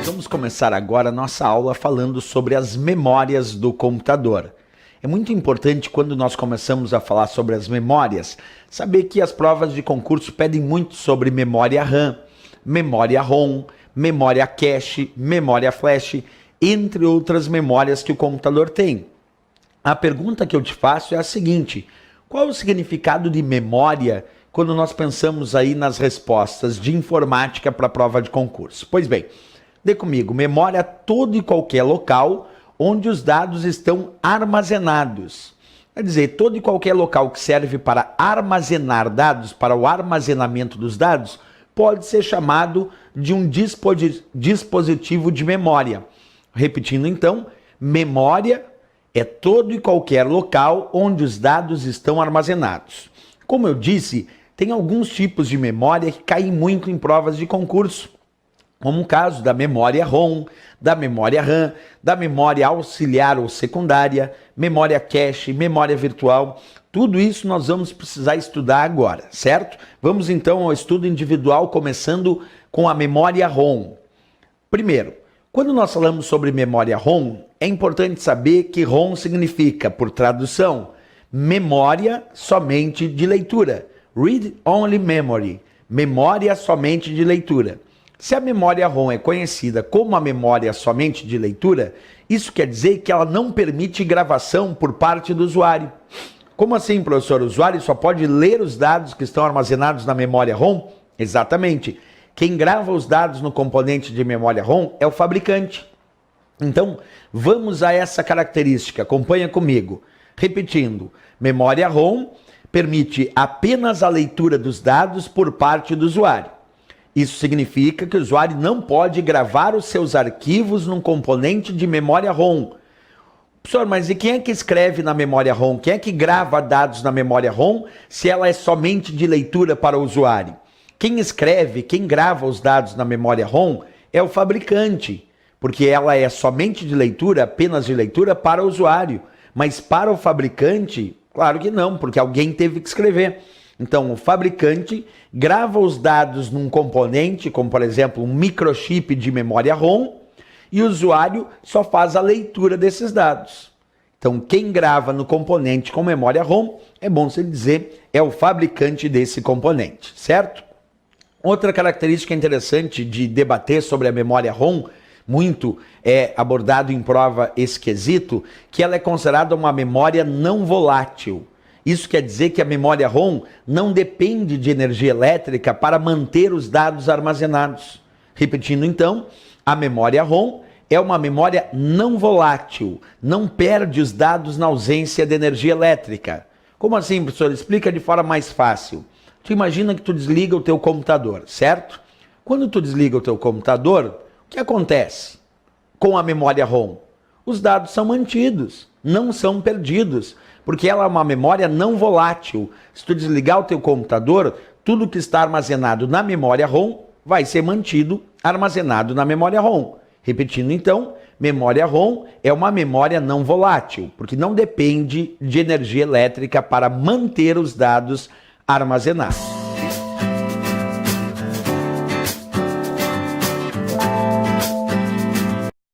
Nós vamos começar agora a nossa aula falando sobre as memórias do computador. É muito importante quando nós começamos a falar sobre as memórias, saber que as provas de concurso pedem muito sobre memória RAM, memória ROM, memória cache, memória flash, entre outras memórias que o computador tem. A pergunta que eu te faço é a seguinte: qual é o significado de memória quando nós pensamos aí nas respostas de informática para a prova de concurso? Pois bem, dê comigo, memória é todo e qualquer local onde os dados estão armazenados. Quer dizer, todo e qualquer local que serve para armazenar dados, para o armazenamento dos dados, pode ser chamado de um dispositivo de memória. Repetindo então, memória é todo e qualquer local onde os dados estão armazenados. Como eu disse, tem alguns tipos de memória que caem muito em provas de concurso, como o caso da memória ROM, da memória RAM, da memória auxiliar ou secundária, memória cache, memória virtual. Tudo isso nós vamos precisar estudar agora, certo? Vamos então ao estudo individual, começando com a memória ROM. Primeiro, quando nós falamos sobre memória ROM, é importante saber que ROM significa, por tradução, memória somente de leitura. Read Only Memory, memória somente de leitura. Se a memória ROM é conhecida como a memória somente de leitura, isso quer dizer que ela não permite gravação por parte do usuário. Como assim, professor? O usuário só pode ler os dados que estão armazenados na memória ROM? Exatamente. Quem grava os dados no componente de memória ROM é o fabricante. Então, vamos a essa característica. Acompanha comigo. Repetindo, memória ROM permite apenas a leitura dos dados por parte do usuário. Isso significa que o usuário não pode gravar os seus arquivos num componente de memória ROM. Professor, mas e quem é que escreve na memória ROM? Quem é que grava dados na memória ROM se ela é somente de leitura para o usuário? Quem escreve, quem grava os dados na memória ROM é o fabricante, porque ela é somente de leitura, apenas de leitura para o usuário. Mas para o fabricante, claro que não, porque alguém teve que escrever. Então, o fabricante grava os dados num componente, como por exemplo um microchip de memória ROM, e o usuário só faz a leitura desses dados. Então, quem grava no componente com memória ROM, é bom você dizer, é o fabricante desse componente, certo? Outra característica interessante de debater sobre a memória ROM, muito é abordado em prova esse quesito, que ela é considerada uma memória não volátil. Isso quer dizer que a memória ROM não depende de energia elétrica para manter os dados armazenados. Repetindo então, a memória ROM é uma memória não volátil, não perde os dados na ausência de energia elétrica. Como assim, professor? Explica de forma mais fácil. Tu imagina que tu desliga o teu computador, certo? Quando tu desliga o teu computador, o que acontece com a memória ROM? Os dados são mantidos, não são perdidos, porque ela é uma memória não volátil. Se tu desligar o teu computador, tudo que está armazenado na memória ROM vai ser mantido armazenado na memória ROM. Repetindo então, memória ROM é uma memória não volátil, porque não depende de energia elétrica para manter os dados armazenados.